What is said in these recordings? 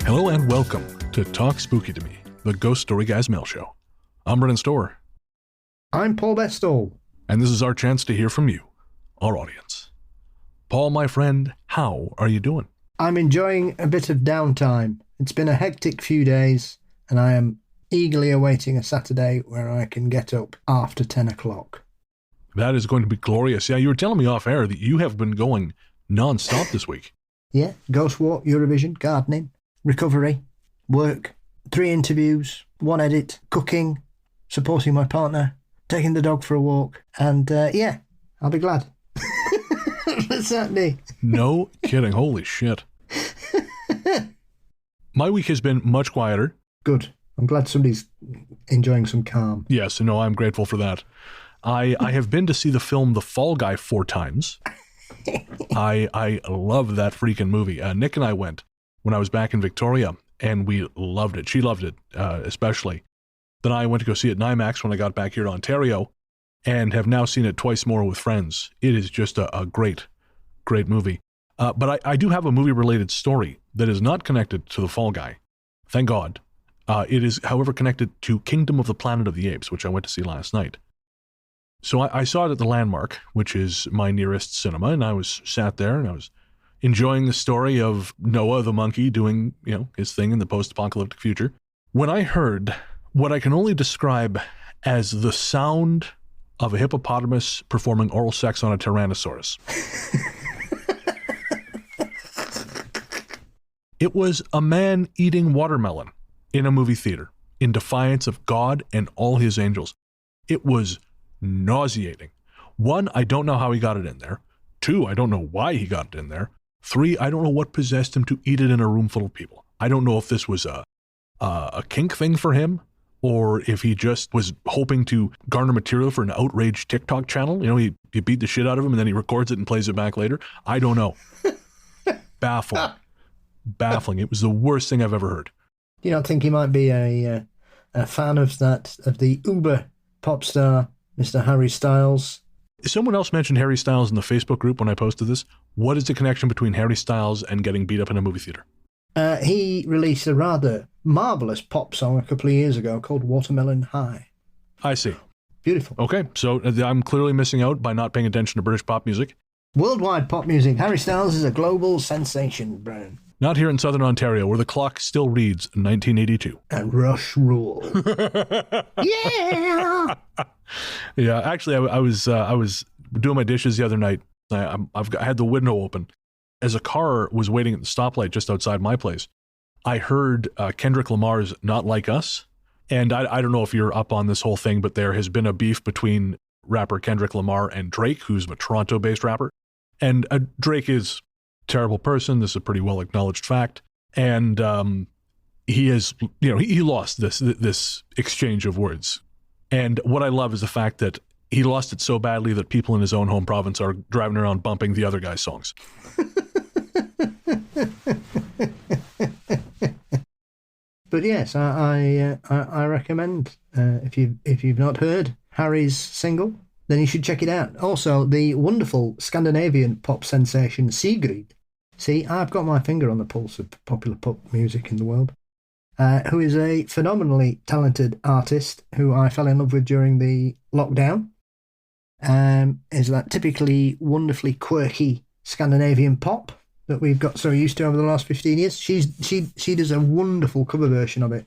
Hello and welcome to Talk Spooky to Me, the Ghost Story Guys mail show. I'm Brennan Storr. I'm Paul Bestall. And this is our chance to hear from you, our audience. Paul, my friend, how are you doing? I'm enjoying a bit of downtime. It's been a hectic few days, and I am eagerly awaiting a Saturday where I can get up after 10 o'clock. That is going to be glorious. Yeah, you were telling me off air that you have been going non-stop this week. Yeah, Ghost Walk, Eurovision, gardening, recovery, work, 3 interviews, 1 edit, cooking, supporting my partner, taking the dog for a walk, and yeah, I'll be glad. Saturday. No kidding. Holy shit. My week has been much quieter. Good. I'm glad somebody's enjoying some calm. Yes, no, I'm grateful for that. I have been to see the film The Fall Guy 4 times. I love that freaking movie. Nick and I went when I was back in Victoria, and we loved it. She loved it, especially. Then I went to go see it in IMAX when I got back here to Ontario, and have now seen it twice more with friends. It is just a great movie. But I do have a movie-related story that is not connected to The Fall Guy. Thank God. It is, however, connected to Kingdom of the Planet of the Apes, which I went to see last night. So I saw it at the Landmark, which is my nearest cinema, and I was sat there and I was enjoying the story of Noah the monkey doing, his thing in the post-apocalyptic future, when I heard what I can only describe as the sound of a hippopotamus performing oral sex on a Tyrannosaurus. It was a man eating watermelon in a movie theater in defiance of God and all his angels. It was nauseating. 1, I don't know how he got it in there. 2, I don't know why he got it in there. 3, I don't know what possessed him to eat it in a room full of people. I don't know if this was a kink thing for him, or if he just was hoping to garner material for an outraged TikTok channel. He beat the shit out of him and then he records it and plays it back later. I don't know. Baffling. It was the worst thing I've ever heard. Do you not think he might be a fan of the Uber pop star, Mr. Harry Styles? Someone else mentioned Harry Styles in the Facebook group when I posted this. What is the connection between Harry Styles and getting beat up in a movie theater? He released a rather marvellous pop song a couple of years ago called Watermelon High. I see. Beautiful. Okay, so I'm clearly missing out by not paying attention to British pop music. Worldwide pop music. Harry Styles is a global sensation, Bren. Not here in Southern Ontario, where the clock still reads 1982. And Rush rule. Yeah! Yeah, actually, I was doing my dishes the other night. I had the window open. As a car was waiting at the stoplight just outside my place, I heard Kendrick Lamar's Not Like Us. And I don't know if you're up on this whole thing, but there has been a beef between rapper Kendrick Lamar and Drake, who's a Toronto-based rapper. And Drake is a terrible person. This is a pretty well-acknowledged fact. And he has, he lost this exchange of words. And what I love is the fact that he lost it so badly that people in his own home province are driving around bumping the other guy's songs. But yes, I recommend, if you've not heard Harry's single, then you should check it out. Also, the wonderful Scandinavian pop sensation Sigrid. See, I've got my finger on the pulse of popular pop music in the world. Who is a phenomenally talented artist who I fell in love with during the lockdown. Is that typically wonderfully quirky Scandinavian pop that we've got so used to over the last 15 years. She does a wonderful cover version of it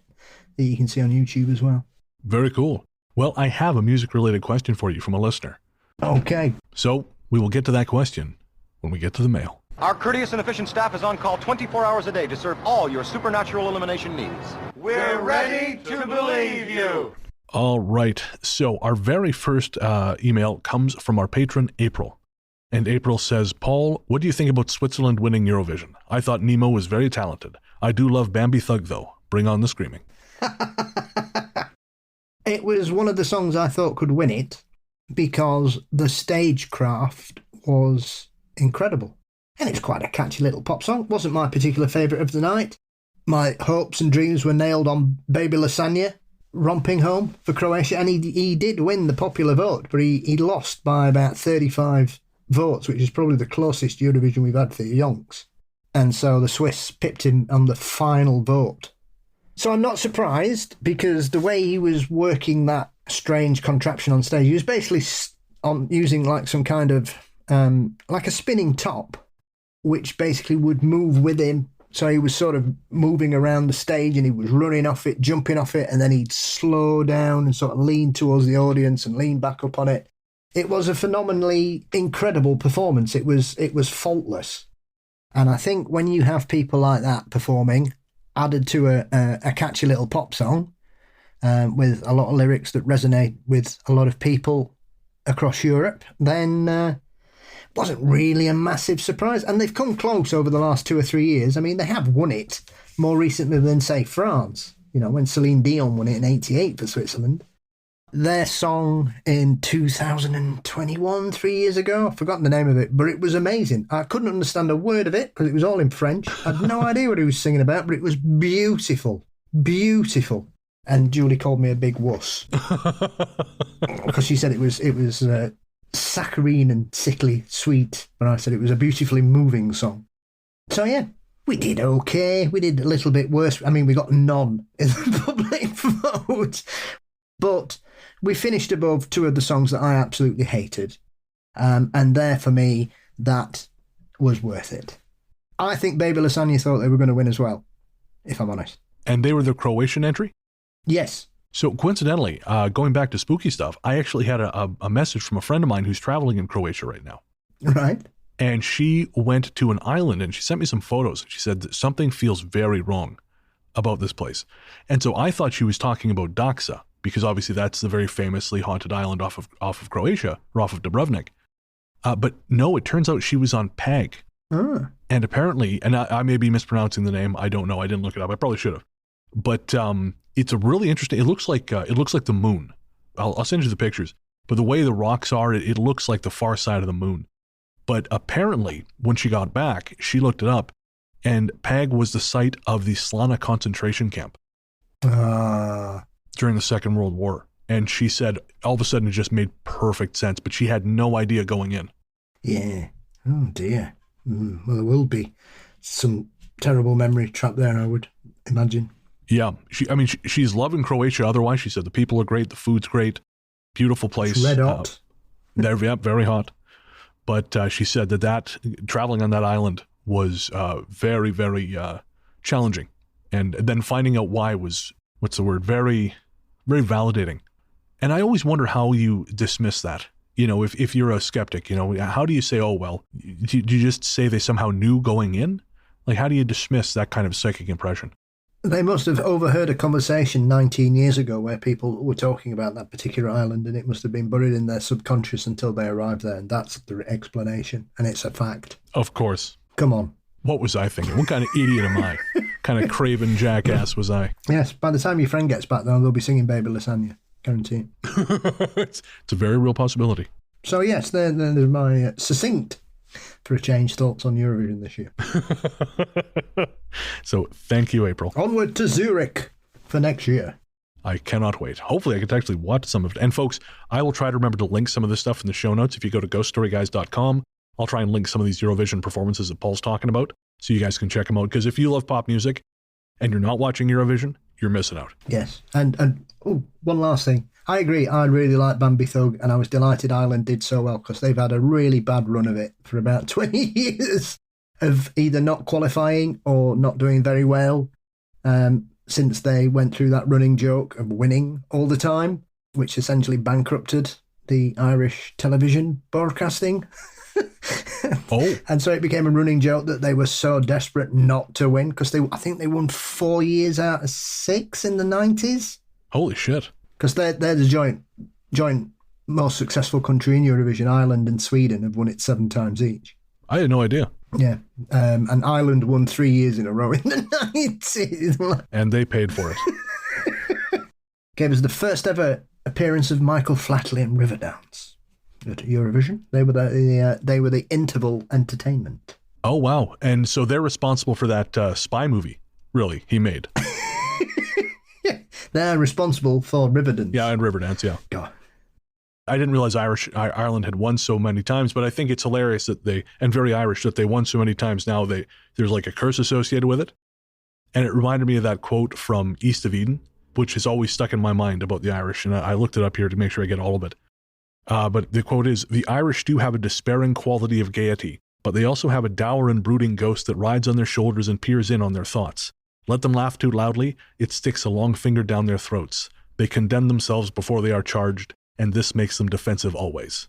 that you can see on YouTube as well. Very cool. Well, I have a music-related question for you from a listener. Okay. So we will get to that question when we get to the mail. Our courteous and efficient staff is on call 24 hours a day to serve all your supernatural elimination needs. We're ready to believe you. All right. So our very first email comes from our patron, April. And April says, Paul, what do you think about Switzerland winning Eurovision? I thought Nemo was very talented. I do love Bambi Thug, though. Bring on the screaming. It was one of the songs I thought could win it because the stagecraft was incredible. And it's quite a catchy little pop song. Wasn't my particular favourite of the night. My hopes and dreams were nailed on Baby Lasagna romping home for Croatia. And he did win the popular vote, but he lost by about 35 votes, which is probably the closest Eurovision we've had for the Yonks. And so the Swiss pipped him on the final vote. So I'm not surprised, because the way he was working that strange contraption on stage, he was basically using like some kind of, like a spinning top, which basically would move with him. So he was sort of moving around the stage and he was running off it, jumping off it, and then he'd slow down and sort of lean towards the audience and lean back up on it. It was a phenomenally incredible performance. It was faultless. And I think when you have people like that performing, added to a catchy little pop song with a lot of lyrics that resonate with a lot of people across Europe, then wasn't really a massive surprise. And they've come close over the last 2 or 3 years. I mean, they have won it more recently than, say, France. You know, when Celine Dion won it in '88 for Switzerland. Their song in 2021, 3 years ago, I've forgotten the name of it, but it was amazing. I couldn't understand a word of it because it was all in French. I had no idea what he was singing about, but it was beautiful. Beautiful. And Julie called me a big wuss because she said it was saccharine and sickly sweet, but I said it was a beautifully moving song. So yeah, we did okay. We did a little bit worse. I mean, we got none in the public vote, but we finished above 2 of the songs that I absolutely hated. And there, for me, that was worth it. I think Baby Lasagna thought they were going to win as well, if I'm honest. And they were the Croatian entry? Yes. So coincidentally, going back to spooky stuff, I actually had a message from a friend of mine who's traveling in Croatia right now. Right. And she went to an island and she sent me some photos. She said that something feels very wrong about this place. And so I thought she was talking about Daxa, because obviously that's the very famously haunted island off of Croatia, or off of Dubrovnik. But no, it turns out she was on Pag. And apparently, and I may be mispronouncing the name, I don't know, I didn't look it up, I probably should have. But it's a really interesting, it looks like the moon. I'll send you the pictures. But the way the rocks are, it looks like the far side of the moon. But apparently, when she got back, she looked it up, and Pag was the site of the Slana concentration camp. During the Second World War. And she said all of a sudden it just made perfect sense, but she had no idea going in. Yeah. Oh dear. Well, there will be some terrible memory trapped there, I would imagine. Yeah. She's loving Croatia. Otherwise, she said the people are great. The food's great. Beautiful place. It's red hot. Very hot. But she said that traveling on that island was very, very challenging. And then finding out why was, what's the word? Very, very validating. And I always wonder how you dismiss that. You know, if you're a skeptic, you know, how do you say, oh, well, do you just say they somehow knew going in? Like, how do you dismiss that kind of psychic impression? They must have overheard a conversation 19 years ago where people were talking about that particular island, and it must have been buried in their subconscious until they arrived there. And that's the explanation. And it's a fact. Of course. Come on. What was I thinking? What kind of idiot am I? Kind of craven jackass was I? Yes, by the time your friend gets back there, they'll be singing Baby Lasagna. Guarantee it. It's a very real possibility. So yes, there's my succinct, for a change, thoughts on Eurovision this year. So thank you, April. Onward to Zurich for next year. I cannot wait. Hopefully I can actually watch some of it. And folks, I will try to remember to link some of this stuff in the show notes. If you go to ghoststoryguys.com, I'll try and link some of these Eurovision performances that Paul's talking about so you guys can check them out. Because if you love pop music and you're not watching Eurovision, you're missing out. Yes. And one last thing. I agree. I really like Bambi Thug, and I was delighted Ireland did so well because they've had a really bad run of it for about 20 years of either not qualifying or not doing very well since they went through that running joke of winning all the time, which essentially bankrupted the Irish television broadcasting. Oh. And so it became a running joke that they were so desperate not to win because I think they won 4 years out of 6 in the 90s. Holy shit. Because they're the joint most successful country in Eurovision. Ireland and Sweden have won it 7 times each. I had no idea. Yeah. And Ireland won 3 years in a row in the 90s. And they paid for it. Gave us the first ever appearance of Michael Flatley in Riverdance at Eurovision. They were the interval entertainment. Oh, wow. And so they're responsible for that spy movie, really, he made. They're responsible for Riverdance. Yeah, and Riverdance, yeah. God. didn't realize Ireland had won so many times, but I think it's hilarious and very Irish that they won so many times now. There's like a curse associated with it. And it reminded me of that quote from East of Eden, which has always stuck in my mind about the Irish. And I looked it up here to make sure I get all of it. But the quote is, "The Irish do have a despairing quality of gaiety, but they also have a dour and brooding ghost that rides on their shoulders and peers in on their thoughts. Let them laugh too loudly, it sticks a long finger down their throats. They condemn themselves before they are charged, and this makes them defensive always."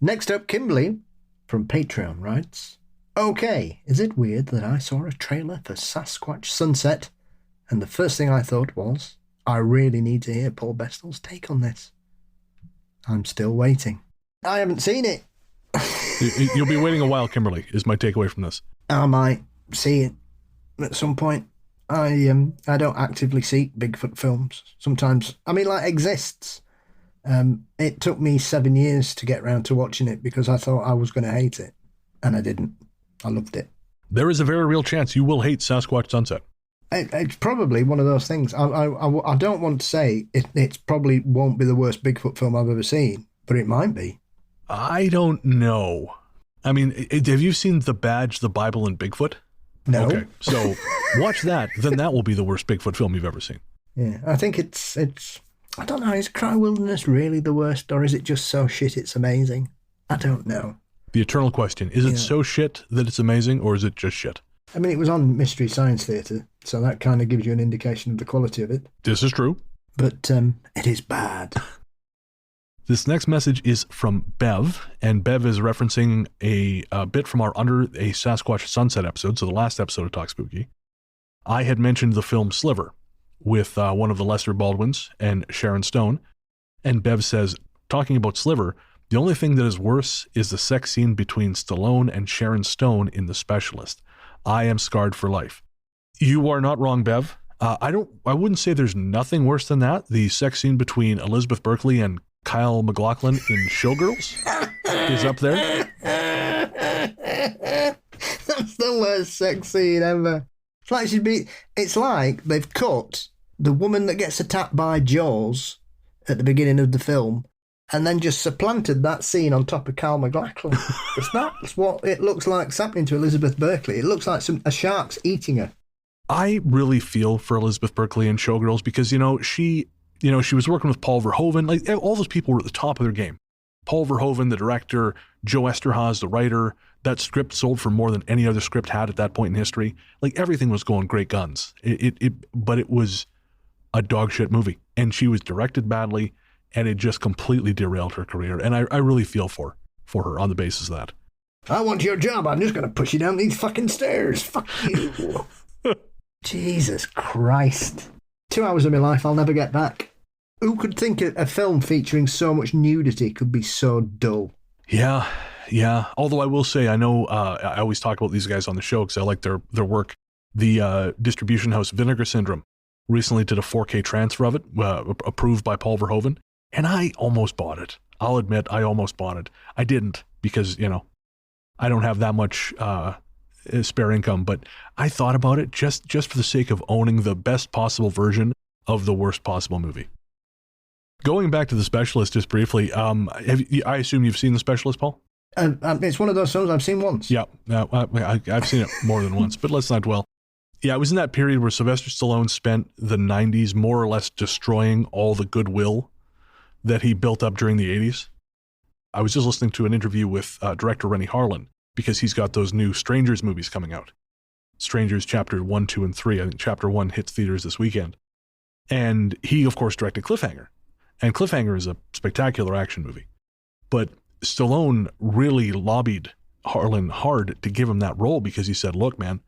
Next up, Kimberly from Patreon writes, "Okay, is it weird that I saw a trailer for Sasquatch Sunset, and the first thing I thought was, I really need to hear Paul Bestel's take on this. I'm still waiting. I haven't seen it." You'll be waiting a while, Kimberly, is my takeaway from this. I might see it at some point. I don't actively seek Bigfoot films. Sometimes, Exists. It took me 7 years to get round to watching it because I thought I was going to hate it, and I didn't. I loved it. There is a very real chance you will hate Sasquatch Sunset. It's probably one of those things. I don't want to say it probably won't be the worst Bigfoot film I've ever seen, but it might be. I don't know. Have you seen The Badge, the Bible, and Bigfoot? No. Okay, so watch that. Then that will be the worst Bigfoot film you've ever seen. Yeah, I think it's. I don't know. Is Cry Wilderness really the worst, or is it just so shit it's amazing? I don't know. The eternal question: is it so shit that it's amazing, or is it just shit? It was on Mystery Science Theatre, so that kind of gives you an indication of the quality of it. This is true. But it is bad. This next message is from Bev, and Bev is referencing a bit from our Under a Sasquatch Sunset episode, so the last episode of Talk Spooky. I had mentioned the film Sliver with one of the lesser Baldwins and Sharon Stone, and Bev says, talking about Sliver, the only thing that is worse is the sex scene between Stallone and Sharon Stone in The Specialist. I am scarred for life. You are not wrong, Bev. I wouldn't say there's nothing worse than that. The sex scene between Elizabeth Berkley and Kyle MacLachlan in Showgirls is up there. That's the worst sex scene ever. It's like they've cut the woman that gets attacked by Jaws at the beginning of the film and then just supplanted that scene on top of Kyle MacLachlan. That's what it looks like happening to Elizabeth Berkley. It looks like a shark's eating her. I really feel for Elizabeth Berkley in Showgirls because, she was working with Paul Verhoeven. Like, all those people were at the top of their game. Paul Verhoeven, the director, Joe Esterhazy, the writer. That script sold for more than any other script had at that point in history. Like, everything was going great guns. But it was a dog shit movie. And she was directed badly, and it just completely derailed her career. And I really feel for her on the basis of that. I want your job. I'm just going to push you down these fucking stairs. Fuck you. Jesus Christ. 2 hours of my life I'll never get back. Who could think a film featuring so much nudity could be so dull? Yeah. Although I will say, I know I always talk about these guys on the show because I like their work. The distribution house Vinegar Syndrome recently did a 4K transfer of it, approved by Paul Verhoeven, and I almost bought it. I'll admit, I almost bought it. I didn't because, I don't have that much spare income, but I thought about it just for the sake of owning the best possible version of the worst possible movie. Going back to The Specialist just briefly, I assume you've seen The Specialist, Paul? It's one of those films I've seen once. Yeah, I've seen it more than once, but let's not dwell. Yeah, it was in that period where Sylvester Stallone spent the 90s more or less destroying all the goodwill that he built up during the 80s. I was just listening to an interview with director Rennie Harlan because he's got those new Strangers movies coming out. Strangers Chapter 1, 2, and 3. I think Chapter 1 hits theaters this weekend. And he, of course, directed Cliffhanger. And Cliffhanger is a spectacular action movie. But Stallone really lobbied Harlan hard to give him that role because he said, look, man,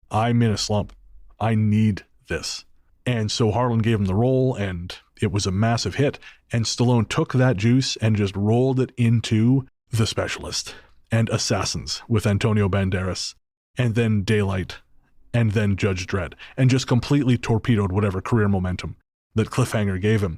I'm in a slump. I need this. And so Harlan gave him the role, and it was a massive hit. And Stallone took that juice and just rolled it into The Specialist and Assassins with Antonio Banderas, and then Daylight, and then Judge Dredd, and just completely torpedoed whatever career momentum that Cliffhanger gave him.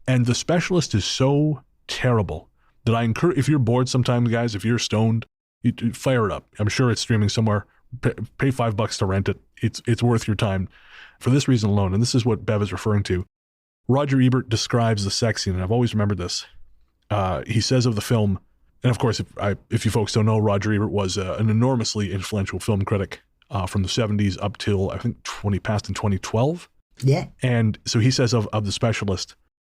And The Specialist is so terrible that I encourage, if you're bored sometimes, guys, if you're stoned, you fire it up. I'm sure it's streaming somewhere. Pay $5 to rent it. It's worth your time for this reason alone. And this is what Bev is referring to. Roger Ebert describes the sex scene, and I've always remembered this. He says of the film, and of course, if you folks don't know, Roger Ebert was an enormously influential film critic from the 70s up till, I think, he passed in 2012. Yeah. And so he says of The Specialist,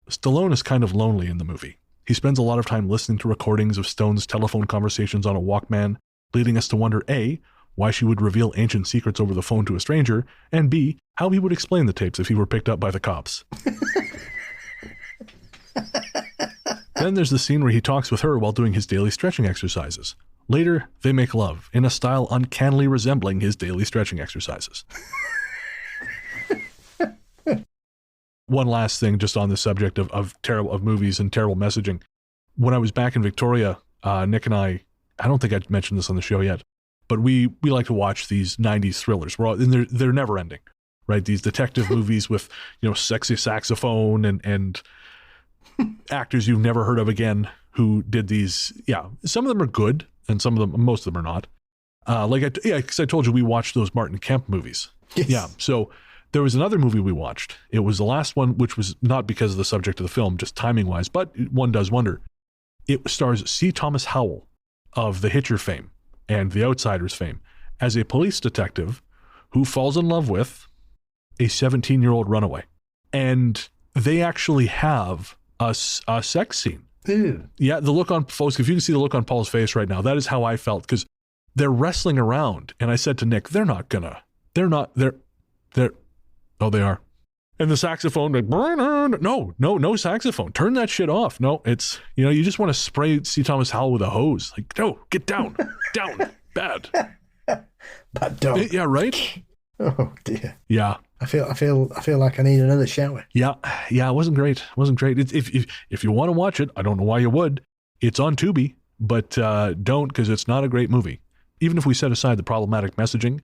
Stallone is kind of lonely in the movie. He spends a lot of time listening to recordings of Stone's telephone conversations on a Walkman, leading us to wonder, A, why she would reveal ancient secrets over the phone to a stranger, and B, how he would explain the tapes if he were picked up by the cops. Then there's the scene where he talks with her while doing his daily stretching exercises. Later, they make love in a style uncannily resembling his daily stretching exercises. One last thing just on the subject of movies and terrible messaging. When I was back in Victoria, Nick and I don't think I'd mentioned this on the show yet, but we like to watch these 90s thrillers. And they're never ending, right? These detective movies with, sexy saxophone and actors you've never heard of again who did these. Yeah, some of them are good and most of them are not. Because I told you we watched those Martin Kemp movies. Yes. Yeah, so there was another movie we watched. It was the last one, which was not because of the subject of the film, just timing-wise, but one does wonder. It stars C. Thomas Howell of The Hitcher fame and The Outsiders fame as a police detective who falls in love with a 17-year-old runaway. And they actually have a sex scene. Ew. Yeah, the look on, folks, if you can see the look on Paul's face right now, that is how I felt, because they're wrestling around. And I said to Nick, oh, they are. And the saxophone, like, no saxophone. Turn that shit off. No, it's, you just want to spray C. Thomas Howell with a hose. Like, no, get down, down, bad. Bad dog. Yeah, right? Oh, dear. Yeah. I feel like I need another shower. Yeah, it wasn't great. It wasn't great. If you want to watch it, I don't know why you would. It's on Tubi, but don't, because it's not a great movie. Even if we set aside the problematic messaging,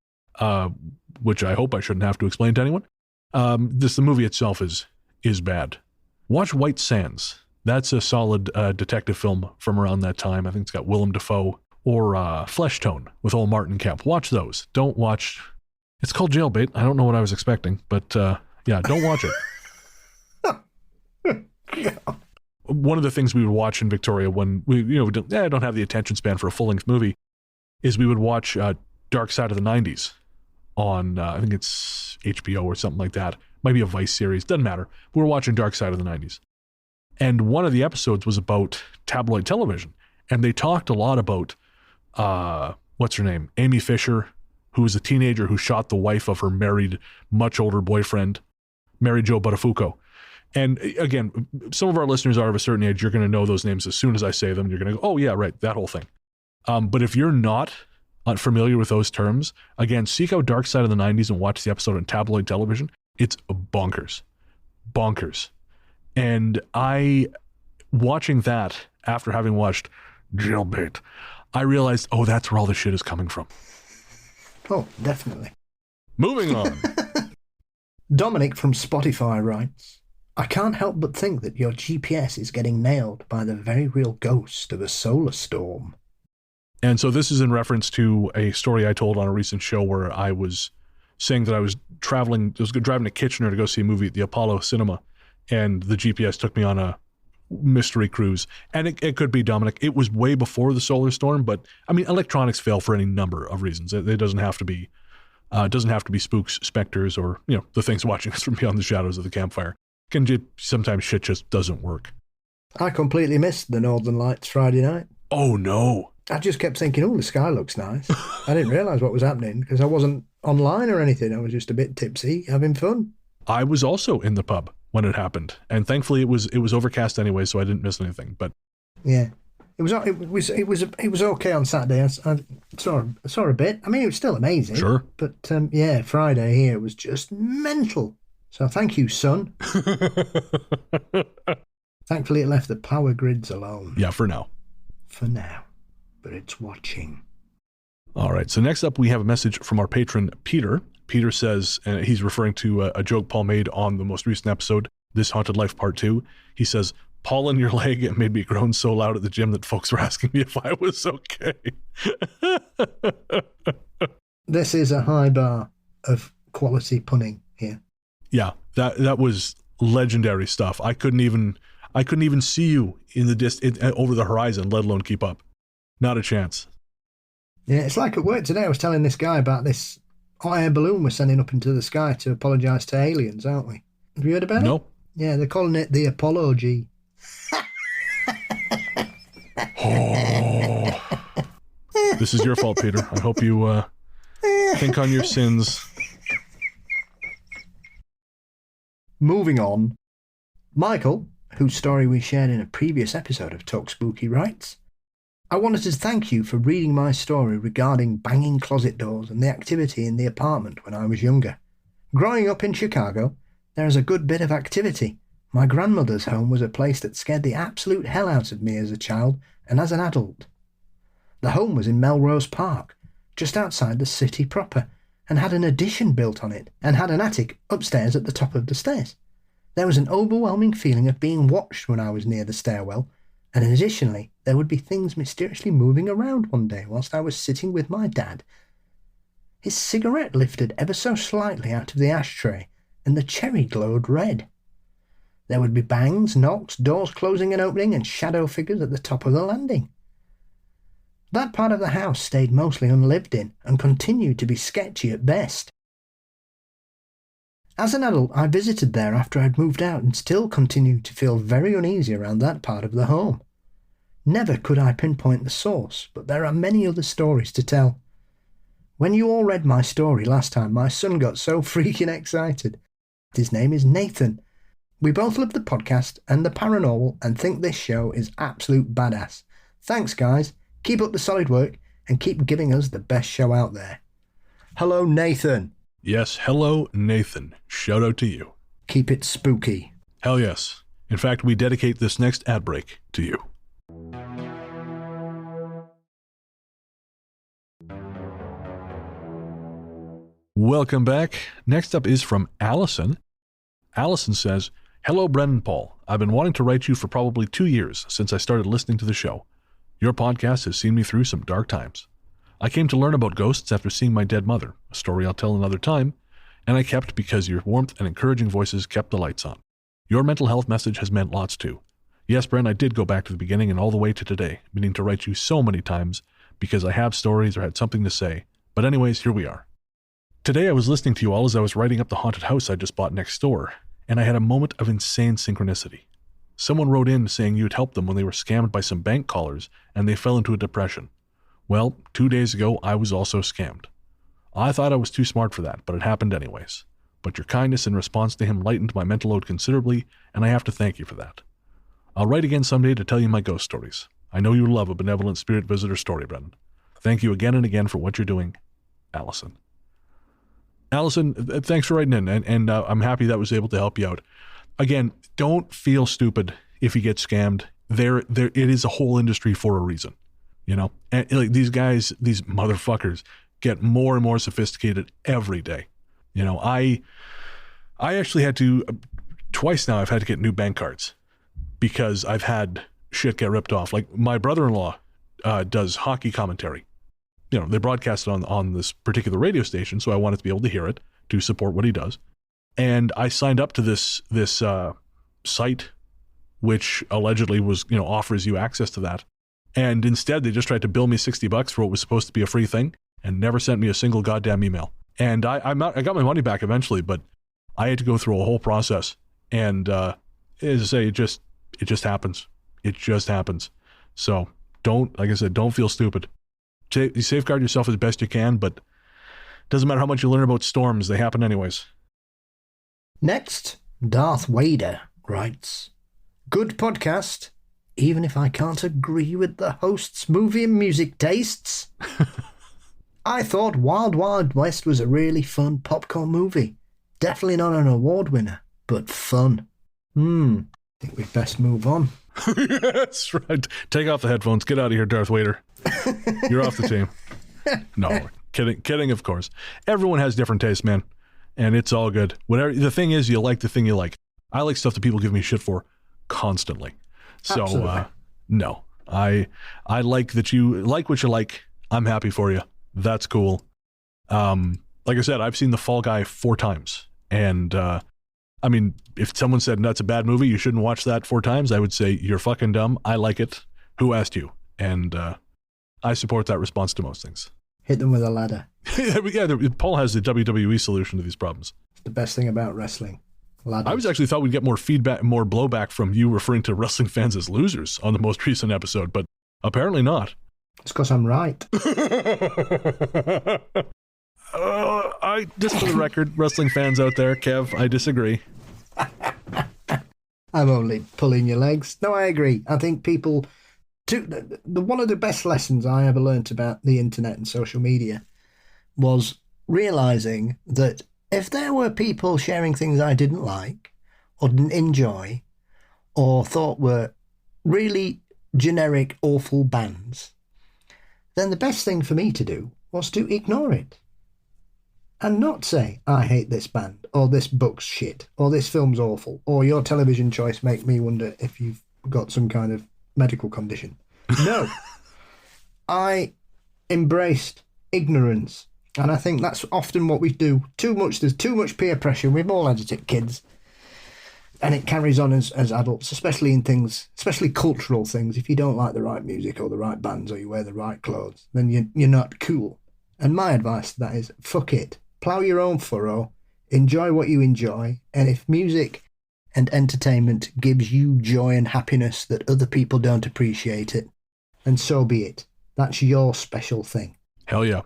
which I hope I shouldn't have to explain to anyone, the movie itself is bad. Watch White Sands. That's a solid detective film from around that time. I think it's got Willem Dafoe, or Flesh Tone with old Martin Kemp. Watch those. Don't watch. It's called Jailbait. I don't know what I was expecting, but don't watch it. One of the things we would watch in Victoria when we don't have the attention span for a full-length movie is we would watch Dark Side of the 90s on, I think it's HBO or something like that. Might be a Vice series, doesn't matter. We were watching Dark Side of the 90s. And one of the episodes was about tabloid television. And they talked a lot about, what's her name? Amy Fisher, who was a teenager who shot the wife of her married, much older boyfriend, Mary Jo Buttafuoco. And again, some of our listeners are of a certain age. You're going to know those names as soon as I say them. You're going to go, oh yeah, right, that whole thing. But if you're not unfamiliar with those terms, again, seek out Dark Side of the 90s and watch the episode on tabloid television. It's bonkers. And watching that after having watched Jailbait, I realized, oh, that's where all the shit is coming from. Oh, definitely. Moving on. Dominic from Spotify writes, I can't help but think that your GPS is getting nailed by the very real ghost of a solar storm. And so this is in reference to a story I told on a recent show where I was saying that I was driving to Kitchener to go see a movie at the Apollo Cinema, and the GPS took me on a mystery cruise. And it could be, Dominic, it was way before the solar storm, but I mean, electronics fail for any number of reasons. It doesn't have to be spooks, specters, or the things watching us from beyond the shadows of the campfire. Sometimes shit just doesn't work. I completely missed the Northern Lights Friday night. Oh no. I just kept thinking, oh, the sky looks nice. I didn't realise what was happening because I wasn't online or anything. I was just a bit tipsy, having fun. I was also in the pub when it happened, and thankfully it was overcast anyway, so I didn't miss anything. But yeah, it was okay on Saturday. I saw a bit. I mean, it was still amazing. Sure. But yeah, Friday here was just mental. So thank you, sun. Thankfully, it left the power grids alone. Yeah, for now. But it's watching. All right, so next up we have a message from our patron, Peter. Peter says, and he's referring to a joke Paul made on the most recent episode, This Haunted Life Part 2. He says, Paul in your leg, it made me groan so loud at the gym that folks were asking me if I was okay. This is a high bar of quality punning here. Yeah, that was legendary stuff. I couldn't even see you in the over the horizon, let alone keep up. Not a chance. Yeah, it's like at work today. I was telling this guy about this hot air balloon we're sending up into the sky to apologise to aliens, aren't we? Have you heard about it? No. Yeah, they're calling it the Apollo G. Oh. This is your fault, Peter. I hope you think on your sins. Moving on. Michael, whose story we shared in a previous episode of Talk Spooky, writes, I wanted to thank you for reading my story regarding banging closet doors and the activity in the apartment when I was younger. Growing up in Chicago, there is a good bit of activity. My grandmother's home was a place that scared the absolute hell out of me as a child and as an adult. The home was in Melrose Park, just outside the city proper, and had an addition built on it and had an attic upstairs at the top of the stairs. There was an overwhelming feeling of being watched when I was near the stairwell, and additionally, there would be things mysteriously moving around one day whilst I was sitting with my dad. His cigarette lifted ever so slightly out of the ashtray, and the cherry glowed red. There would be bangs, knocks, doors closing and opening, and shadow figures at the top of the landing. That part of the house stayed mostly unlived in, and continued to be sketchy at best. As an adult, I visited there after I'd moved out and still continued to feel very uneasy around that part of the home. Never could I pinpoint the source, but there are many other stories to tell. When you all read my story last time, my son got so freaking excited. His name is Nathan. We both love the podcast and the paranormal and think this show is absolute badass. Thanks, guys. Keep up the solid work and keep giving us the best show out there. Hello, Nathan. Yes, hello, Nathan. Shout out to you. Keep it spooky. Hell yes. In fact, we dedicate this next ad break to you. Welcome back. Next up is from Allison. Allison says, Hello, Bren and Paul. I've been wanting to write you for probably 2 years since I started listening to the show. Your podcast has seen me through some dark times. I came to learn about ghosts after seeing my dead mother, a story I'll tell another time, and I kept because your warmth and encouraging voices kept the lights on. Your mental health message has meant lots too. Yes, Bren, I did go back to the beginning and all the way to today, meaning to write you so many times because I have stories or had something to say. But anyways, here we are. Today I was listening to you all as I was writing up the haunted house I just bought next door, and I had a moment of insane synchronicity. Someone wrote in saying you had helped them when they were scammed by some bank callers and they fell into a depression. Well, 2 days ago, I was also scammed. I thought I was too smart for that, but it happened anyways. But your kindness in response to him lightened my mental load considerably, and I have to thank you for that. I'll write again someday to tell you my ghost stories. I know you love a benevolent spirit visitor story, Brennan. Thank you again and again for what you're doing, Allison. Allison, thanks for writing in, and I'm happy that was able to help you out. Again, don't feel stupid if you get scammed. It is a whole industry for a reason, you know. And like these guys, these motherfuckers, get more and more sophisticated every day. You know, I actually had to twice now. I've had to get new bank cards because I've had shit get ripped off. Like my brother-in-law does hockey commentary. You know, they broadcast it on this particular radio station, so I wanted to be able to hear it to support what he does. And I signed up to this site, which allegedly was, you know, offers you access to that. And instead, they just tried to bill me $60 for what was supposed to be a free thing, and never sent me a single goddamn email. And I got my money back eventually, but I had to go through a whole process. And as I say, it just happens. It just happens. So like I said, don't feel stupid. You safeguard yourself as best you can, but it doesn't matter how much you learn about storms, they happen anyways. Next, Darth Vader writes, Good podcast, even if I can't agree with the host's movie and music tastes. I thought Wild Wild West was a really fun popcorn movie. Definitely not an award winner, but fun. I think we'd best move on. That's right. Take off the headphones. Get out of here, Darth Vader. You're off the team. No, kidding, of course. Everyone has different tastes, man. And it's all good. Whatever the thing is, you like the thing you like. I like stuff that people give me shit for constantly. So, no. I like that you like what you like. I'm happy for you. That's cool. Like I said, I've seen The Fall Guy 4 times. And I mean, if someone said that's a bad movie, you shouldn't watch that 4 times, I would say you're fucking dumb. I like it. Who asked you? And I support that response to most things. Hit them with a ladder. Yeah, Paul has the WWE solution to these problems. It's the best thing about wrestling. Ladders. I was actually thought we'd get more feedback, more blowback from you referring to wrestling fans as losers on the most recent episode, but apparently not. It's because I'm right. Just for the record, wrestling fans out there, Kev, I disagree. I'm only pulling your legs. No, I agree. I think people... one of the best lessons I ever learnt about the internet and social media was realising that if there were people sharing things I didn't like or didn't enjoy or thought were really generic, awful bands, then the best thing for me to do was to ignore it and not say, I hate this band, or this book's shit, or this film's awful, or your television choice make me wonder if you've got some kind of medical condition. No. I embraced ignorance. And I think that's often what we do. There's too much peer pressure. We've all had it, kids. And it carries on as adults, especially in things, especially cultural things. If you don't like the right music or the right bands or you wear the right clothes, then you're not cool. And my advice to that is, fuck it. Plough your own furrow. Enjoy what you enjoy. And if music and entertainment gives you joy and happiness that other people don't appreciate it, then so be it. That's your special thing. Hell yeah.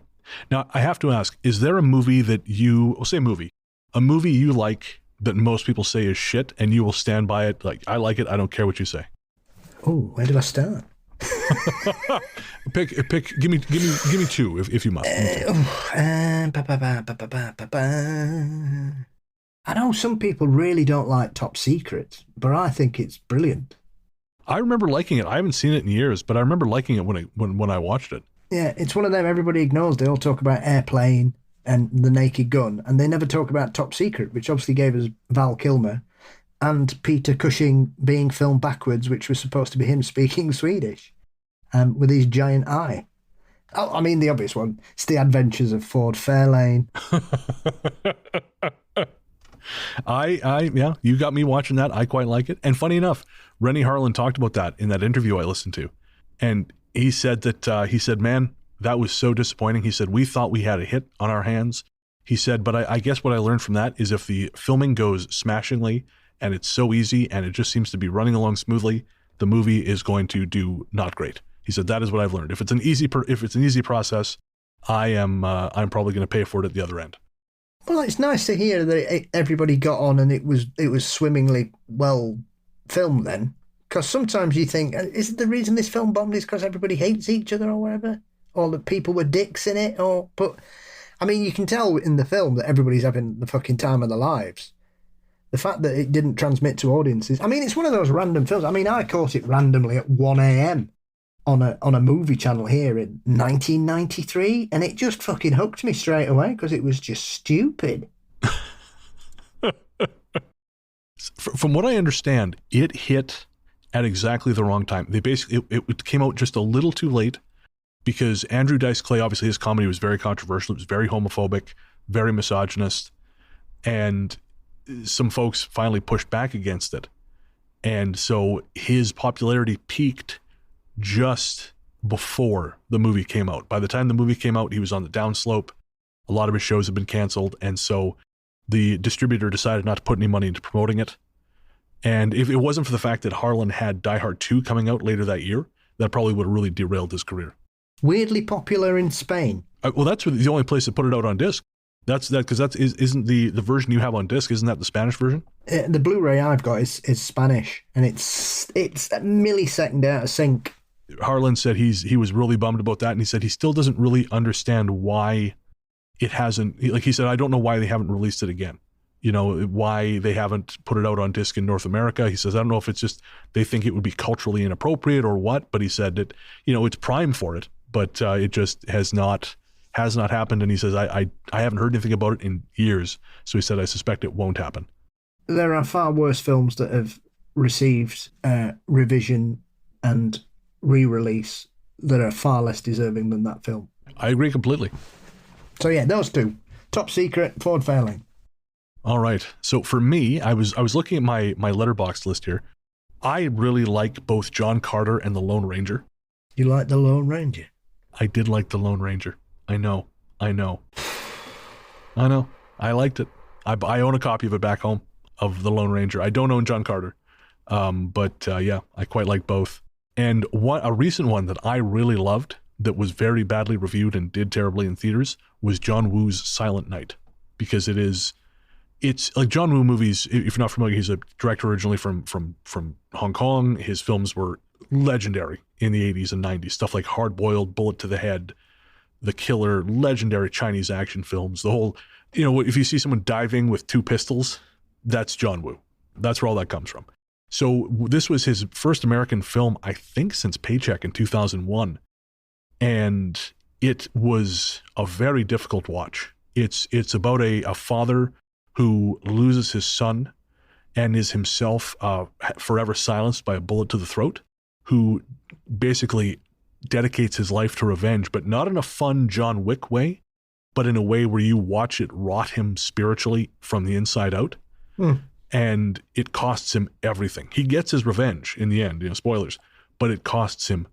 Now, I have to ask, is there a movie that a movie you like that most people say is shit and you will stand by it? Like, I like it, I don't care what you say. Oh, where do I start? Pick. Give me 2 if you must. I know some people really don't like Top Secret, but I think it's brilliant. I remember liking it. I haven't seen it in years, but I remember liking it when I watched it. Yeah, it's one of them everybody ignores. They all talk about Airplane and The Naked Gun, and they never talk about Top Secret, which obviously gave us Val Kilmer and Peter Cushing being filmed backwards, which was supposed to be him speaking Swedish, with his giant eye. Oh, I mean, the obvious one. It's The Adventures of Ford Fairlane. Yeah, you got me watching that. I quite like it. And funny enough, Rennie Harlan talked about that in that interview I listened to. And he said that, man, that was so disappointing. He said, we thought we had a hit on our hands. He said, but I guess what I learned from that is if the filming goes smashingly and it's so easy and it just seems to be running along smoothly, the movie is going to do not great. He said, that is what I've learned. If it's an easy process, I'm probably going to pay for it at the other end. Well, it's nice to hear that everybody got on and it was swimmingly well filmed then. Because sometimes you think, is the reason this film bombed is because everybody hates each other or whatever? Or that people were dicks in it? But, I mean, you can tell in the film that everybody's having the fucking time of their lives. The fact that it didn't transmit to audiences. I mean, it's one of those random films. I mean, I caught it randomly at 1 a.m. on a movie channel here in 1993, and it just fucking hooked me straight away because it was just stupid. From what I understand, it hit at exactly the wrong time. They basically it came out just a little too late because Andrew Dice Clay, obviously his comedy was very controversial. It was very homophobic, very misogynist, and some folks finally pushed back against it. And so his popularity peaked just before the movie came out. By the time the movie came out, he was on the downslope. A lot of his shows had been canceled, and so the distributor decided not to put any money into promoting it. And if it wasn't for the fact that Harlan had Die Hard 2 coming out later that year, that probably would have really derailed his career. Weirdly popular in Spain. Well, that's the only place that put it out on disc. Isn't the version you have on disc, isn't that the Spanish version? The Blu-ray I've got is Spanish, and it's a millisecond out of sync. Harlan said he was really bummed about that, and he said he still doesn't really understand why it hasn't, like he said, I don't know why they haven't released it again. You know, why they haven't put it out on disc in North America. He says, I don't know if it's just they think it would be culturally inappropriate or what, but he said that, it's prime for it, but it just has not happened. And he says, I haven't heard anything about it in years. So he said, I suspect it won't happen. There are far worse films that have received revision and re-release that are far less deserving than that film. I agree completely. So yeah, those two. Top Secret, Ford Fairlane. All right. So for me, I was looking at my Letterboxd list here. I really like both John Carter and The Lone Ranger. You like The Lone Ranger? I did like The Lone Ranger. I know. I liked it. I own a copy of it back home of The Lone Ranger. I don't own John Carter. But I quite like both. And a recent one that I really loved that was very badly reviewed and did terribly in theaters was John Woo's Silent Night, because it's like John Woo movies. If you're not familiar, he's a director originally from Hong Kong. His films were legendary in the 80s and 90s. Stuff like Hard Boiled, Bullet to the Head, The Killer, legendary Chinese action films. The whole, if you see someone diving with two pistols, that's John Woo. That's where all that comes from. So this was his first American film, I think, since Paycheck in 2001. And it was a very difficult watch. It's about a father who loses his son and is himself forever silenced by a bullet to the throat, who basically dedicates his life to revenge, but not in a fun John Wick way, but in a way where you watch it rot him spiritually from the inside out. And it costs him everything. He gets his revenge in the end, spoilers, but it costs him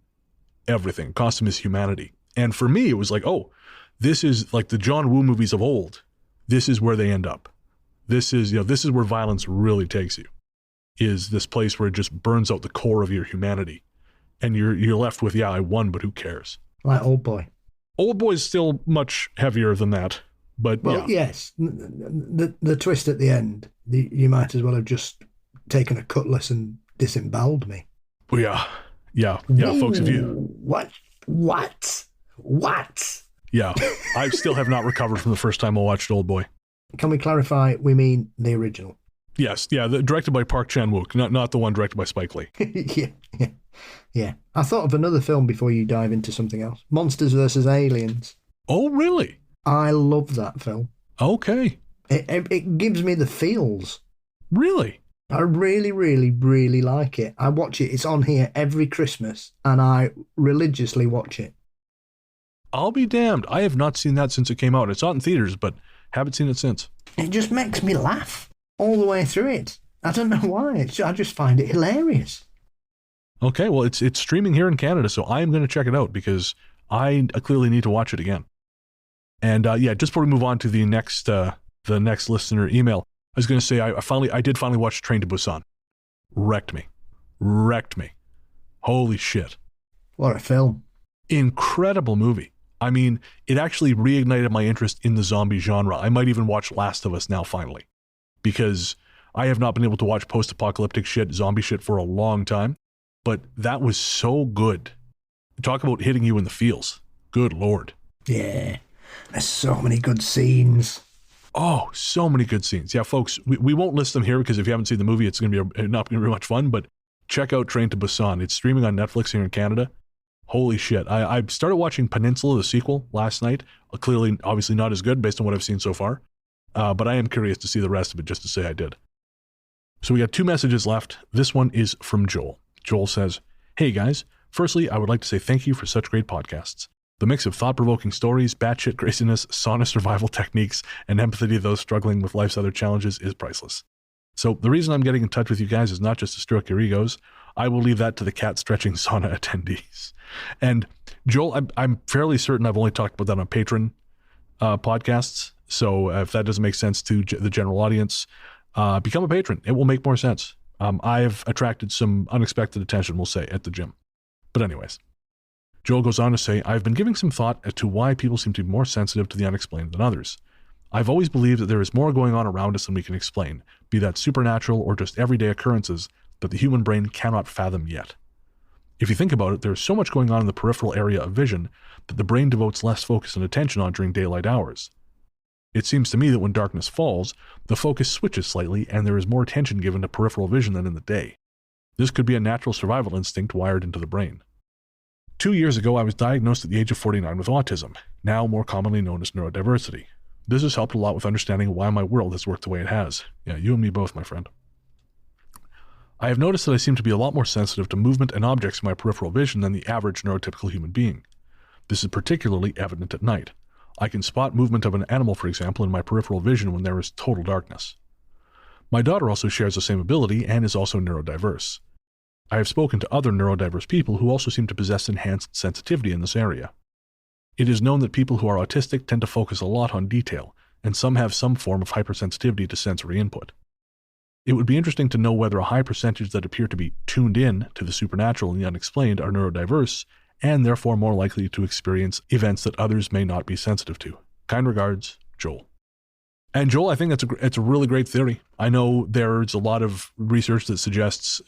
everything. It costs him his humanity. And for me, it was like, oh, this is like the John Woo movies of old. This is where they end up. This is where violence really takes you, is this place where it just burns out the core of your humanity. And you're left with, I won, but who cares? Like Old Boy. Old Boy is still much heavier than that. But yes, the twist at the end, you might as well have just taken a cutlass and disemboweled me. Yeah, folks, if you... What? Yeah, I still have not recovered from the first time I watched Old Boy. Can we clarify, we mean the original? Yes, directed by Park Chan-wook, not the one directed by Spike Lee. Yeah. I thought of another film before you dive into something else. Monsters vs. Aliens. Oh, really? I love that film. Okay. It gives me the feels. Really? I really, really, really like it. I watch it. It's on here every Christmas, and I religiously watch it. I'll be damned. I have not seen that since it came out. It's out in theaters, but haven't seen it since. It just makes me laugh all the way through it. I don't know why. I just find it hilarious. Okay, well, it's streaming here in Canada, so I am going to check it out because I clearly need to watch it again. And just before we move on to the next listener email, I was going to say I did finally watch Train to Busan. Wrecked me. Holy shit! What a film! Incredible movie. I mean, it actually reignited my interest in the zombie genre. I might even watch Last of Us now finally, because I have not been able to watch post-apocalyptic shit, zombie shit for a long time. But that was so good. Talk about hitting you in the feels. Good Lord. Yeah. There's so many good scenes. Oh, so many good scenes. Yeah, folks, we won't list them here because if you haven't seen the movie, it's not going to be much fun, but check out Train to Busan. It's streaming on Netflix here in Canada. Holy shit. I started watching Peninsula, the sequel, last night. Clearly, obviously not as good based on what I've seen so far, but I am curious to see the rest of it just to say I did. So we got 2 messages left. This one is from Joel. Joel says, "Hey guys, firstly, I would like to say thank you for such great podcasts. The mix of thought-provoking stories, batshit craziness, sauna survival techniques, and empathy to those struggling with life's other challenges is priceless. So the reason I'm getting in touch with you guys is not just to stroke your egos. I will leave that to the cat-stretching sauna attendees." And Joel, I'm fairly certain I've only talked about that on Patreon podcasts. So if that doesn't make sense to the general audience, become a patron. It will make more sense. I've attracted some unexpected attention, we'll say, at the gym. But anyways, Joel goes on to say, "I've been giving some thought as to why people seem to be more sensitive to the unexplained than others. I've always believed that there is more going on around us than we can explain, be that supernatural or just everyday occurrences that the human brain cannot fathom yet. If you think about it, there is so much going on in the peripheral area of vision that the brain devotes less focus and attention on during daylight hours. It seems to me that when darkness falls, the focus switches slightly and there is more attention given to peripheral vision than in the day. This could be a natural survival instinct wired into the brain. 2 years ago, I was diagnosed at the age of 49 with autism, now more commonly known as neurodiversity. This has helped a lot with understanding why my world has worked the way it has. Yeah, you and me both, my friend. I have noticed that I seem to be a lot more sensitive to movement and objects in my peripheral vision than the average neurotypical human being. This is particularly evident at night. I can spot movement of an animal, for example, in my peripheral vision when there is total darkness. My daughter also shares the same ability and is also neurodiverse. I have spoken to other neurodiverse people who also seem to possess enhanced sensitivity in this area. It is known that people who are autistic tend to focus a lot on detail, and some have some form of hypersensitivity to sensory input. It would be interesting to know whether a high percentage that appear to be tuned in to the supernatural and the unexplained are neurodiverse, and therefore more likely to experience events that others may not be sensitive to. Kind regards, Joel. And Joel, I think it's a really great theory. I know there's a lot of research that suggests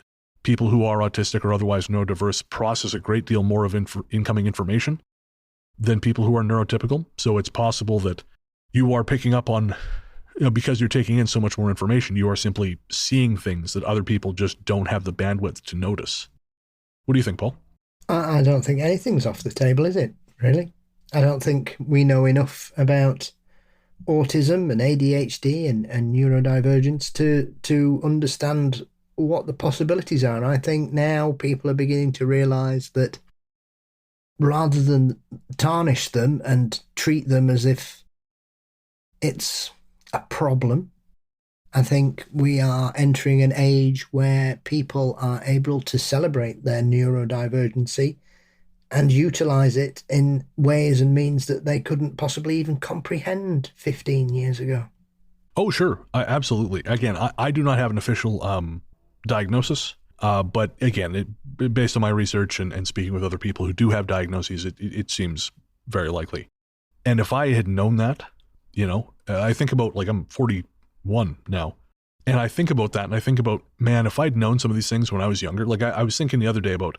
people who are autistic or otherwise neurodiverse process a great deal more of incoming information than people who are neurotypical. So it's possible that you are picking up on, because you're taking in so much more information, you are simply seeing things that other people just don't have the bandwidth to notice. What do you think, Paul? I don't think anything's off the table, is it, really? I don't think we know enough about autism and ADHD and neurodivergence to understand what the possibilities are. And I think now people are beginning to realise that rather than tarnish them and treat them as if it's a problem, I think we are entering an age where people are able to celebrate their neurodivergency and utilise it in ways and means that they couldn't possibly even comprehend 15 years ago. Oh, sure. Absolutely. Again, I do not have an official diagnosis, but again, based on my research and speaking with other people who do have diagnoses, it seems very likely. And if I had known that, I think about, I'm 41 now, and I think about that, and I think about, man, if I'd known some of these things when I was younger, I was thinking the other day about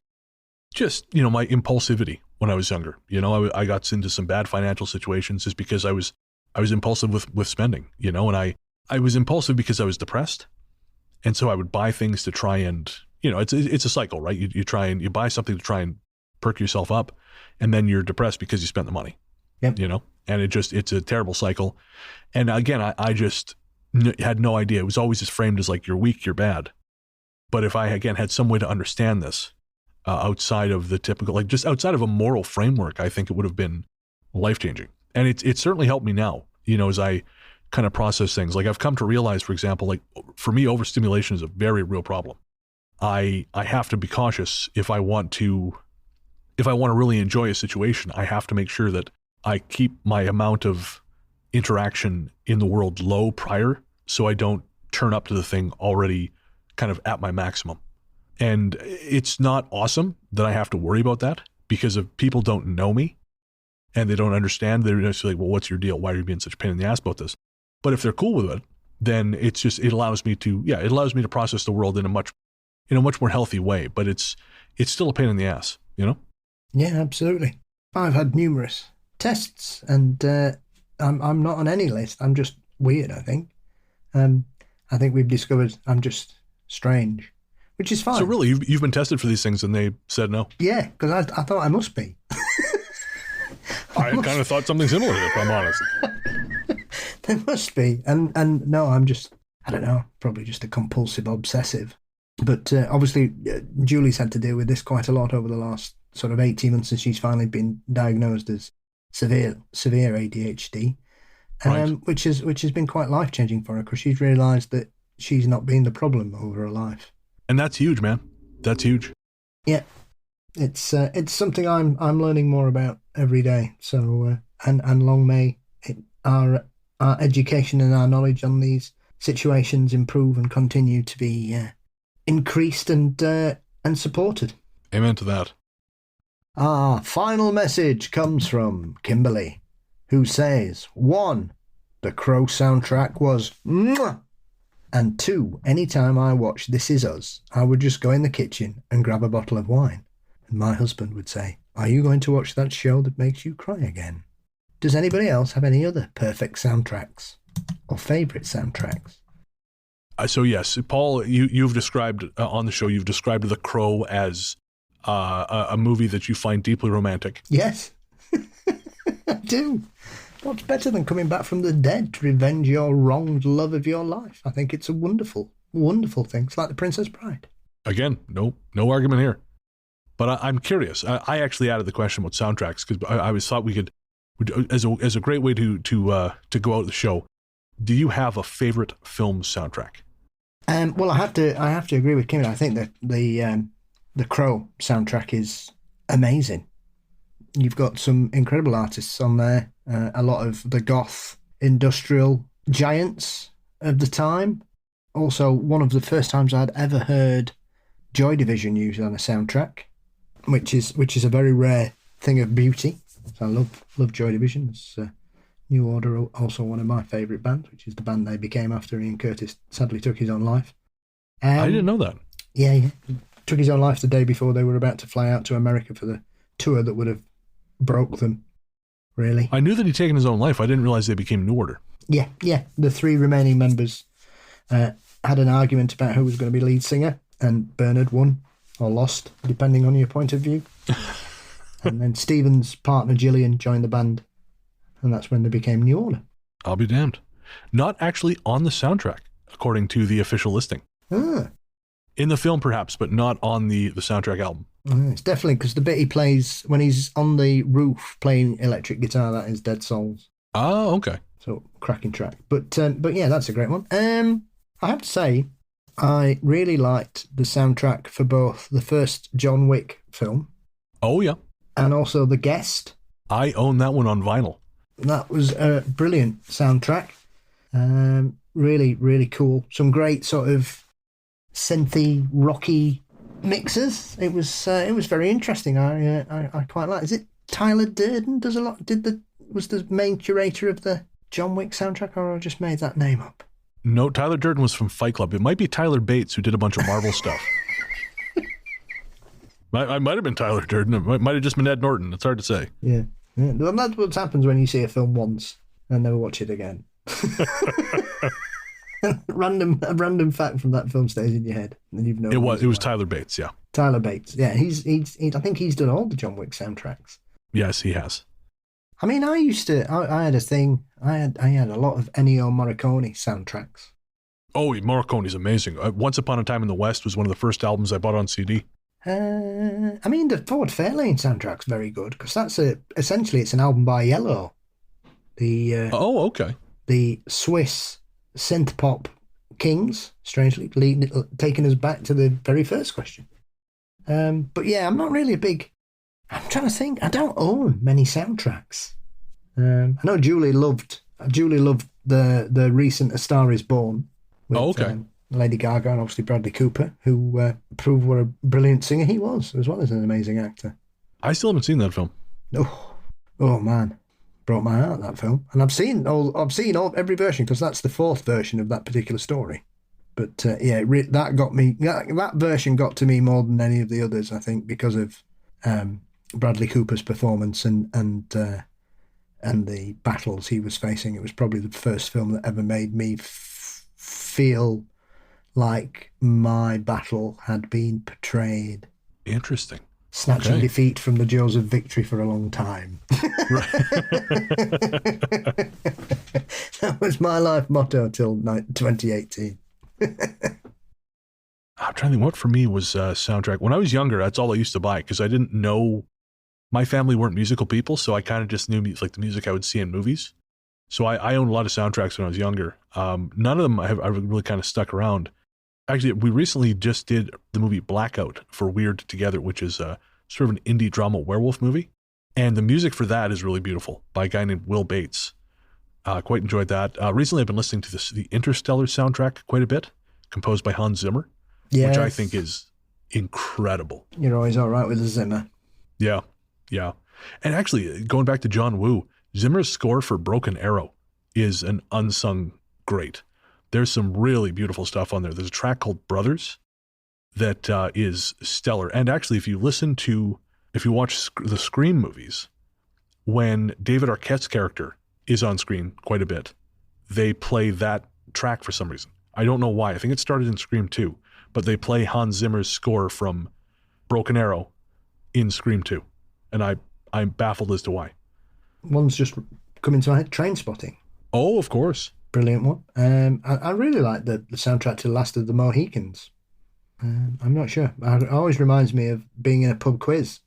just, my impulsivity when I was younger. I got into some bad financial situations just because I was impulsive with spending, and I was impulsive because I was depressed. And so I would buy things to try and, it's a cycle, right? You try and you buy something to try and perk yourself up, and then you're depressed because you spent the money. Yep. And it's a terrible cycle. And again, I just had no idea. It was always just framed as you're weak, you're bad. But if I, again, had some way to understand this outside of the typical, just outside of a moral framework, I think it would have been life-changing. And it certainly helped me now, as I kind of process things. I've come to realize, for example, for me, overstimulation is a very real problem. I have to be cautious if I want to really enjoy a situation. I have to make sure that I keep my amount of interaction in the world low prior, so I don't turn up to the thing already kind of at my maximum. And it's not awesome that I have to worry about that, because if people don't know me and they don't understand, they're just like, well, what's your deal? Why are you being such a pain in the ass about this? But if they're cool with it, then it allows me to process the world in a much more healthy way. But it's still a pain in the ass, Yeah, absolutely. I've had numerous tests, and I'm not on any list. I'm just weird, I think. I think we've discovered I'm just strange, which is fine. So really, you've been tested for these things, and they said no? Yeah, because I thought I must be. I kind of thought something similar, if I'm honest. There must be. And no, I'm just, I don't know, probably just a compulsive obsessive. But obviously, Julie's had to deal with this quite a lot over the last sort of 18 months since she's finally been diagnosed as severe ADHD, right. which has been quite life-changing for her, because she's realised that she's not been the problem over her life. And that's huge, man. That's huge. Yeah. It's something I'm learning more about every day. So and long may our education and our knowledge on these situations improve and continue to be increased and supported. Amen to that. Our final message comes from Kimberly, who says, 1, the Crow soundtrack was mwah! And 2, anytime I watch This Is Us, I would just go in the kitchen and grab a bottle of wine. And my husband would say, are you going to watch that show that makes you cry again? Does anybody else have any other perfect soundtracks or favourite soundtracks? So yes, Paul, you've described on the show, you've described The Crow as a movie that you find deeply romantic. Yes, I do. What's better than coming back from the dead to revenge your wronged love of your life? I think it's a wonderful, wonderful thing. It's like The Princess Bride. Again, no argument here. But I'm curious. I actually added the question about soundtracks because I always thought we could As a great way to go out the show, do you have a favorite film soundtrack? Well, I have to agree with Kim. I think that the Crow soundtrack is amazing. You've got some incredible artists on there. A lot of the goth industrial giants of the time. Also, one of the first times I'd ever heard Joy Division used on a soundtrack, which is a very rare thing of beauty. So I love Joy Division. It's New Order, also one of my favourite bands, which is the band they became after Ian Curtis sadly took his own life. I didn't know that. Yeah. Took his own life the day before they were about to fly out to America for the tour that would have broke them, really. I knew that he'd taken his own life. I didn't realize they became New Order. Yeah. The three remaining members had an argument about who was going to be lead singer, and Bernard won, or lost, depending on your point of view. And then Stephen's partner, Gillian, joined the band, and that's when they became New Order. I'll be damned. Not actually on the soundtrack, according to the official listing. In the film, perhaps, but not on the soundtrack album. It's definitely because the bit he plays when he's on the roof playing electric guitar, that is Dead Souls. Oh, okay. So, cracking track. But yeah, that's a great one. I have to say, I really liked the soundtrack for both the first John Wick film. Oh, yeah. And also The Guest. I own that one on vinyl. That was a brilliant soundtrack. Really, really cool. Some great sort of synthy, rocky mixes. It was very interesting. I quite like. Is it Tyler Durden does a lot? Was the main curator of the John Wick soundtrack, or I just made that name up? No, Tyler Durden was from Fight Club. It might be Tyler Bates, who did a bunch of Marvel stuff. I might have been Tyler Durden. It might have just been Ed Norton. It's hard to say. Yeah. Well, that's what happens when you see a film once and never watch it again. A random fact from that film stays in your head, and you've known it was Tyler Bates. Yeah, Tyler Bates. Yeah, he's I think he's done all the John Wick soundtracks. Yes, he has. I mean, I had a thing. I had a lot of Ennio Morricone soundtracks. Oh, Morricone's amazing. Once Upon a Time in the West was one of the first albums I bought on CD. I mean, the Ford Fairlane soundtrack's very good because that's essentially it's an album by Yellow. Okay. The Swiss synth pop kings, strangely, taking us back to the very first question. But yeah, I'm not really a big. I'm trying to think. I don't own many soundtracks. I know Julie loved the recent A Star Is Born. With, okay. Lady Gaga and obviously Bradley Cooper, who proved what a brilliant singer he was, as well as an amazing actor. I still haven't seen that film. Oh man, broke my heart, that film. And I've seen every version because that's the fourth version of that particular story. But that got me. That version got to me more than any of the others, I think, because of Bradley Cooper's performance and the battles he was facing. It was probably the first film that ever made me feel like my battle had been portrayed. Interesting. Snatching defeat from the jaws of victory for a long time. That was my life motto till 2018. I'm trying to think what for me was soundtrack. When I was younger, that's all I used to buy because I didn't know. My family weren't musical people, so I kind of just knew like the music I would see in movies. So I owned a lot of soundtracks when I was younger. None of them I really kind of stuck around. Actually, we recently just did the movie Blackout for Weird Together, which is sort of an indie drama werewolf movie. And the music for that is really beautiful by a guy named Will Bates. Quite enjoyed that. Recently, I've been listening to the Interstellar soundtrack quite a bit, composed by Hans Zimmer, which I think is incredible. You're always all right with a Zimmer. Yeah. And actually, going back to John Woo, Zimmer's score for Broken Arrow is an unsung great. There's some really beautiful stuff on there. There's a track called Brothers that is stellar. And actually, if you watch the Scream movies, when David Arquette's character is on screen quite a bit, they play that track for some reason. I don't know why. I think it started in Scream 2, but they play Hans Zimmer's score from Broken Arrow in Scream 2. And I'm baffled as to why. One's just coming to my head, Trainspotting. Oh, of course. Brilliant one. I really like the soundtrack to Last of the Mohicans. I'm not sure. It always reminds me of being in a pub quiz,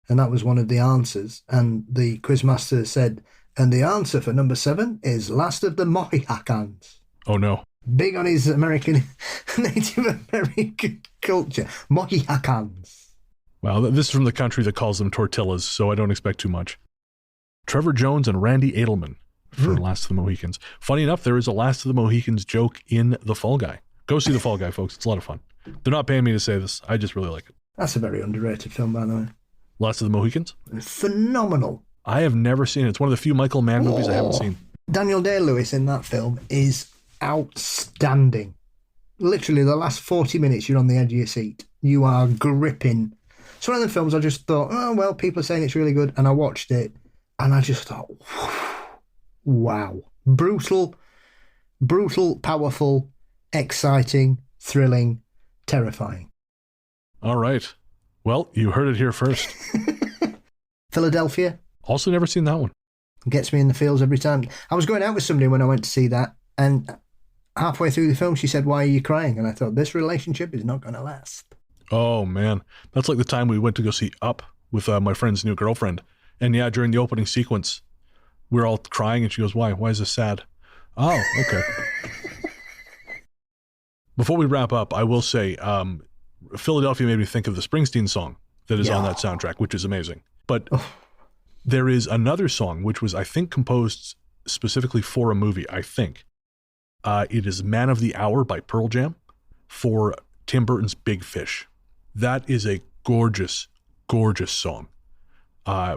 and that was one of the answers. And the quizmaster said, And the answer for number 7 is Last of the Mohicans. Oh, no. Big on his Native American culture. Mohicans. Wow, this is from the country that calls them tortillas, so I don't expect too much. Trevor Jones and Randy Edelman for Last of the Mohicans. Funny enough, there is a Last of the Mohicans joke in The Fall Guy. Go see The Fall Guy, folks. It's a lot of fun. They're not paying me to say this. I just really like it. That's a very underrated film, by the way. Last of the Mohicans? Phenomenal. I have never seen it. It's one of the few Michael Mann movies I haven't seen. Daniel Day-Lewis in that film is outstanding. Literally, the last 40 minutes, you're on the edge of your seat. You are gripping. It's one of the films I just thought, oh, well, people are saying it's really good. And I watched it, and I just thought, wow. Brutal, powerful, exciting, thrilling, terrifying. All right. Well, you heard it here first. Philadelphia. Also never seen that one. Gets me in the feels every time. I was going out with somebody when I went to see that, and halfway through the film she said, "Why are you crying?" And I thought, this relationship is not going to last. Oh, man. That's like the time we went to go see Up with my friend's new girlfriend. And yeah, during the opening sequence, we were all crying, and she goes, "Why? Why is this sad?" Oh, okay. Before we wrap up, I will say, Philadelphia made me think of the Springsteen song that is on that soundtrack, which is amazing. But there is another song which was, I think, composed specifically for a movie, I think. It is Man of the Hour by Pearl Jam for Tim Burton's Big Fish. That is a gorgeous, gorgeous song.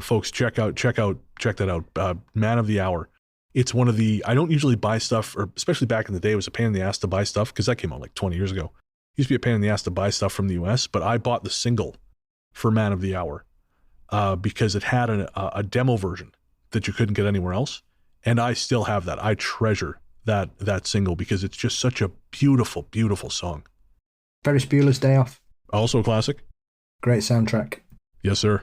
Folks, check that out. Man of the Hour. It's one of the, I don't usually buy stuff, or especially back in the day, it was a pain in the ass to buy stuff because that came out like 20 years ago. It used to be a pain in the ass to buy stuff from the US, but I bought the single for Man of the Hour because it had a demo version that you couldn't get anywhere else. And I still have that. I treasure that single because it's just such a beautiful, beautiful song. Ferris Bueller's Day Off. Also a classic. Great soundtrack. Yes, sir.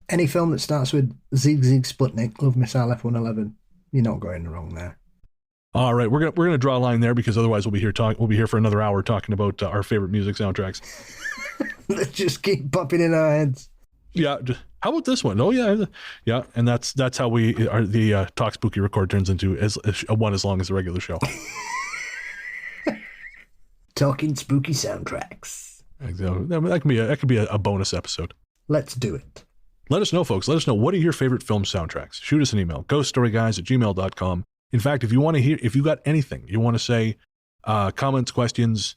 Any film that starts with Zig Zig Sputnik, Love Missile F-111, you're not going wrong there. All right, we're gonna draw a line there because otherwise we'll be here for another hour talking about our favorite music soundtracks. Let's just keep popping in our heads. Yeah, how about this one? Oh yeah, and that's how we are. The Talk Spooky record turns into a one as long as the regular show. Talking spooky soundtracks. That could be a bonus episode. Let's do it. Let us know, folks. Let us know, what are your favorite film soundtracks? Shoot us an email, ghoststoryguys@gmail.com. In fact, if you got anything you want to say, comments, questions,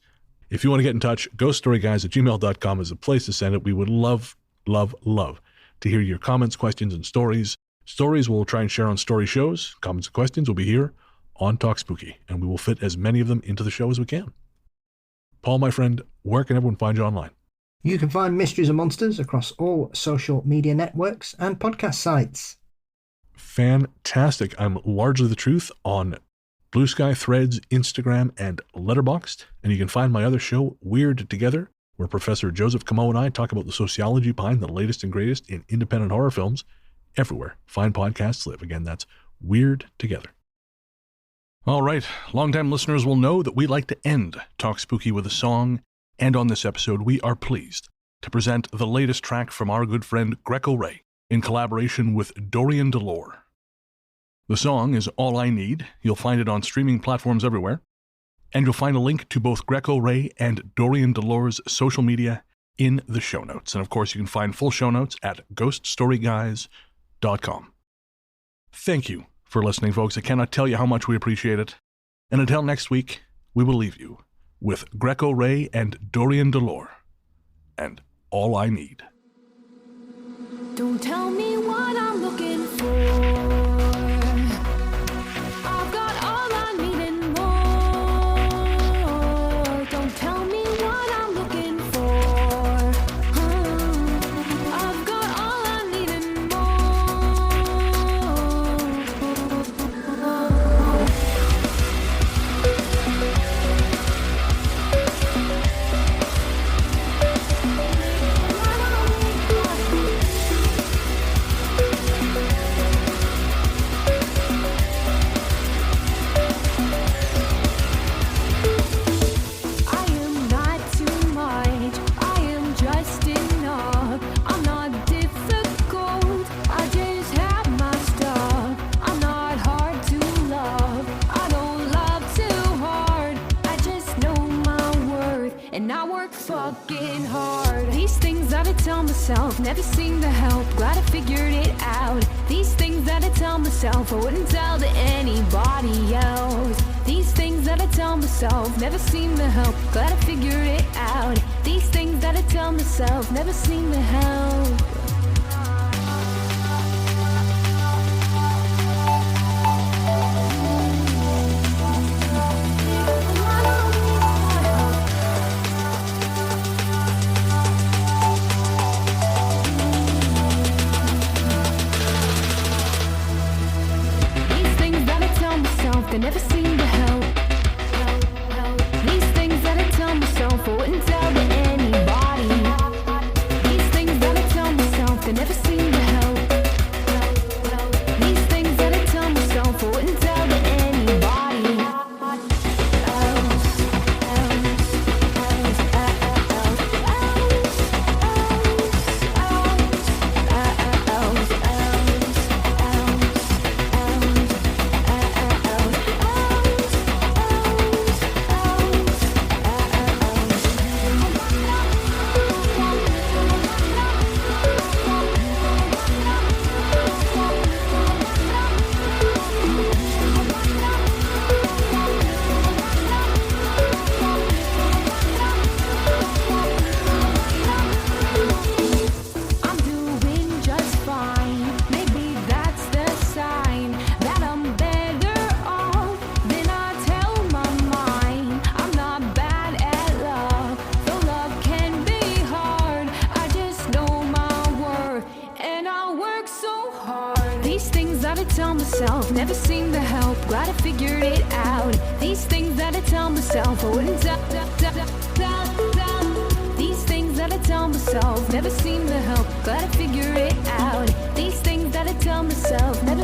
if you want to get in touch, ghoststoryguys@gmail.com is a place to send it. We would love, love, love to hear your comments, questions, and stories. Stories we'll try and share on story shows. Comments and questions will be here on Talk Spooky, and we will fit as many of them into the show as we can. Paul, my friend, where can everyone find you online? You can find Mysteries and Monsters across all social media networks and podcast sites. Fantastic. I'm largely the truth on Blue Sky, Threads, Instagram, and Letterboxd. And you can find my other show, Weird Together, where Professor Joseph Camo and I talk about the sociology behind the latest and greatest in independent horror films everywhere fine podcasts live. Again, that's Weird Together. All right. Longtime listeners will know that we like to end Talk Spooky with a song. And on this episode, we are pleased to present the latest track from our good friend Greco Ray in collaboration with Dorion Dolore. The song is All I Need. You'll find it on streaming platforms everywhere. And you'll find a link to both Greco Ray and Dorion Dolore's social media in the show notes. And of course, you can find full show notes at ghoststoryguys.com. Thank you for listening, folks. I cannot tell you how much we appreciate it. And until next week, we will leave you with Greco Ray and Dorion Dolore and All I Need. Don't tell me what I'm looking for. I've got all I need and more. Don't tell me what I'm looking for. I've got all I need and more. I tell myself never seem to help. Glad I figured it out. These things that I tell myself I wouldn't tell to anybody else. These things that I tell myself never seem to help. Glad I figured it out. These things that I tell myself never seem to help. They never seem to help. These things that I tell myself I wouldn't tell to anybody. These things that I tell myself they never seem to help. These things that I tell myself I wouldn't tell to anybody never seem to help. Glad I figured it out. These things that I tell myself I wouldn't tell. These things that I tell myself never seem to help. Glad I figured it out. These things that I tell myself never